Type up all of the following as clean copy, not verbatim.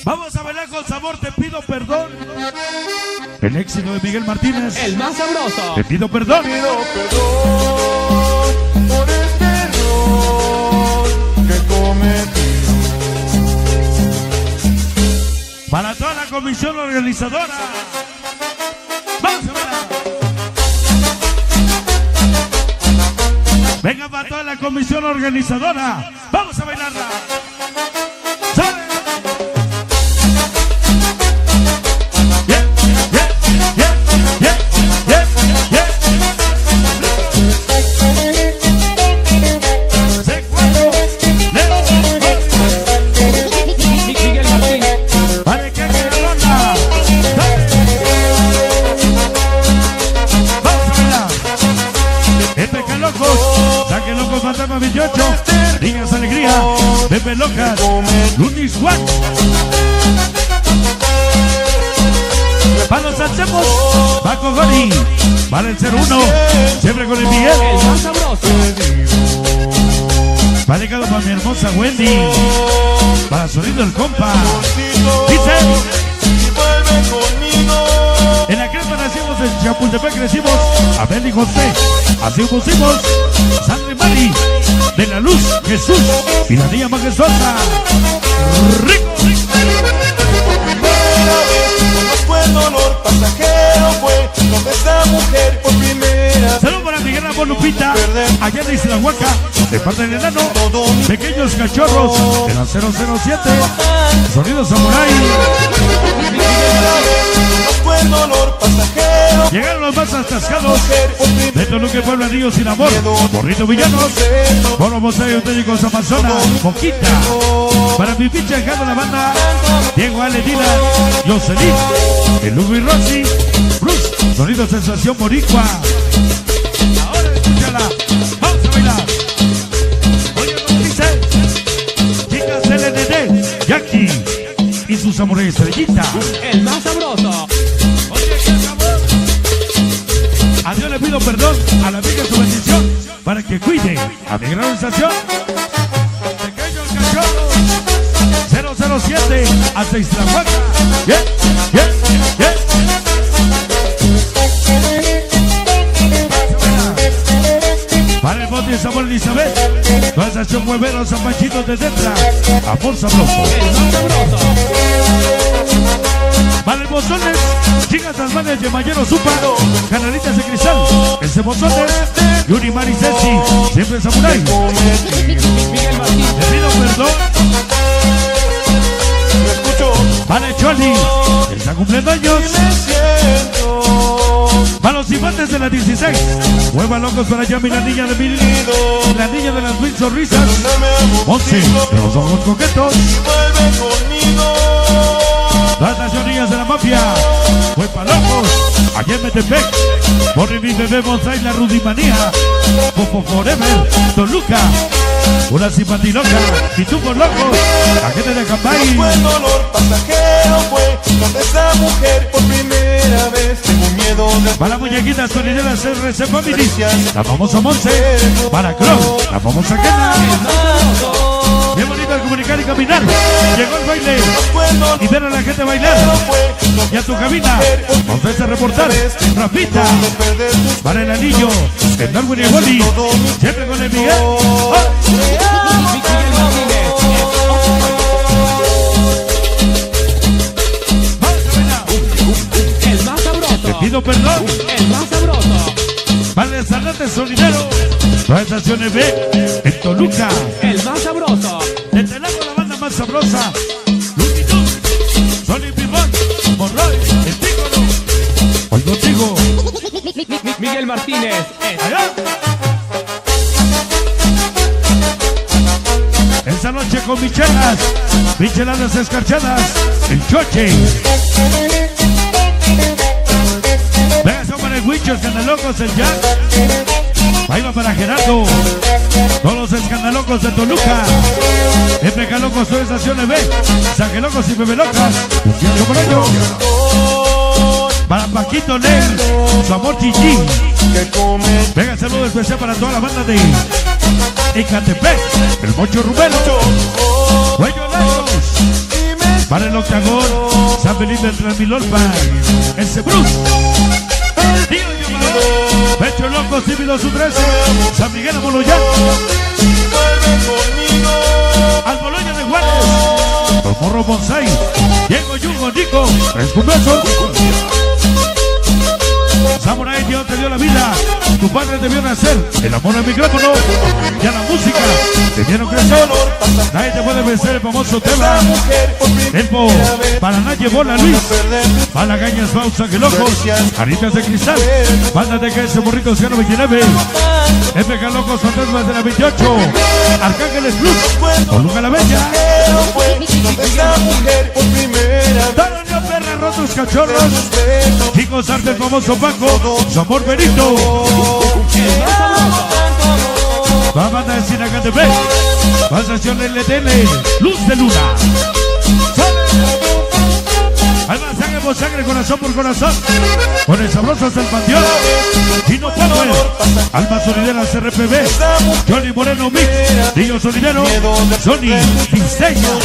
Vamos a bailar con sabor, te pido perdón. El éxito de Miguel Martínez. El más sabroso. Te pido perdón. Pido perdón por este error que cometí. Para toda la comisión organizadora. Vamos a bailar. Venga para toda la comisión organizadora. Vamos a bailarla. ¡Sale! Fantasma 28, Niñas Alegría, Pepe Locas, Lunis Juan. Para los Salchemos, Paco Goni, para el 01, siempre con el Miguel. El más sabroso. Va dedicado para mi hermosa Wendy, para Sonido el Compa. Dice, en la Creta nacimos, en Chapultepec crecimos, Abel y José, así pusimos, Sandra y Mari, de la Luz, Jesús, y la niña majestuosa, rico. Primera vez, conozco el dolor pasajero, fue donde esta mujer por primera. Saludos para Miguel Ramón Lupita, allá en Isla Huaca, de parte del enano, pequeños cachorros, de la 007, Sonido Samurai. El dolor pasajero. Llegaron los más atascados de Toluca, Puebla, Río Sin Amor, Borrito Villanos, Boro Mosaico, Técnicos Amazonas, Moquita. Para mi pinche dejando la banda, Diego Ale Dila, Jocelyn, el Hugo y Rossi, Bruce, Sonido Sensación Boricua. Ahora escúchala, vamos a bailar. Oye, ¿cómo dice? Chicas LND, Jackie y su Samurai Estrellita. El más sabroso. A Dios le pido perdón, a la amiga su bendición, para que cuide a mi gran estación. Pequeños cachorros, 007, hasta Isla Huaca. Yeah, yeah, yeah. Para el bote de Samuel Elizabeth, toda estación Hueveros, San Panchito de Tetra, amor sabroso. El más sabroso. Para el Bozones, chicas Tasmanias de Mayero Supa, Canalitas de Cristal, ese Bozones, Yuri Mari Ceci, siempre Samurai. Miguel Martínez. Te pido perdón. Para el Choli, está cumpliendo años. Para los infantes de la 16, Hueva Locos para Yami, la niña de Mil, la niña de las mil sonrisas, Monse, de los ojos coquetos. Las nacionillas de la mafia, Huepa Locos, allá en Metepec, Borri mi bebé Monzay, la Rudimanía, Popo Forever, Toluca, una simpatiloca, y tú por locos, la gente de Acambay. El dolor pasajero fue donde esta mujer por primera vez tengo miedo de. Para muñequitas sonideras RC Family, la famosa Monse, para Crow, la famosa Kena. Bien bonito al comunicar y caminar. Llegó el baile y ver a la gente bailar. Y a tu cabina, vamos a reportar. Rafita, para el anillo, el Darwin y el Wally, siempre con el Miguel. ¡Oh! El más sabroso. Te pido perdón. El más sabroso. Para el Zarrate Sonidero, todas estaciones B, en Toluca. El más sabroso. De Telaco, la banda más sabrosa. Lunitud, Sony Pimón, Monroy, el Pícolo. Hoy contigo. Miguel Martínez. Allá. Esta noche con michelas, micheladas escarchadas, el Choche. Venga, son para el Huicho, Escandalocos, el Jack. Ahí va para Gerardo. Todos los escandalocos de Toluca. FK Locos, todas estaciones B. Saque Locos y Bebe Locas. Un por ello. Para Paquito Ner, su amor Chichi. Venga, saludo especial para toda la banda de Ecatepec, el Mocho Rubelo, Cuello Lagos, Para el Octagón, San Felipe del Transmilolpa, ese Bruce, Tío Yomar, Pecho Loco, Tímido su 13, San Miguel Amoloyán, al Boloña de Juárez, Don Morro Bonsai, Diego Yugo, Nico, tres cumbiosos. Samurai, Dios te dio la vida, tu padre te vio nacer, el amor al micrófono y a la música te vieron crecer. Nadie te puede vencer, el famoso tema. Tempo, para nadie bola Luis, Palagañas, Bausa, que locos, Aritas de Cristal, Banda de que ese burrito 029, FK Locos, Fantasmas de la 28, Arcángeles Plus, Toluca la Bella, Taronio Perra, Rotos Cachorros, Chicos Arte, el famoso Paco, su amor Benito, va banda de Sinacatepec, Pasación LTL, Luz de Luna, alma, sangre por sangre, corazón por corazón, con el sabroso hasta el panteón, Dino Power, alma sonideras RPB, Johnny Moreno Mix, Niño Sonidero, Sony, Diseño,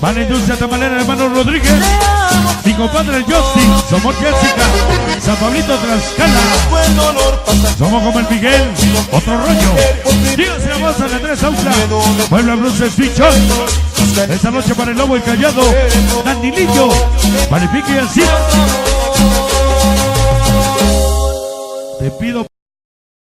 Vale Industria Tamalera, hermano Rodríguez, mi compadre Justin, somos Jessica, San Pablito Tlaxcala, somos como el Miguel, otro rollo, dígase la voz a la Andrés Ausa, Puebla Bruce Fichón, esta noche para el Lobo y Callado, Dandilillo, Panifique y así. Te pido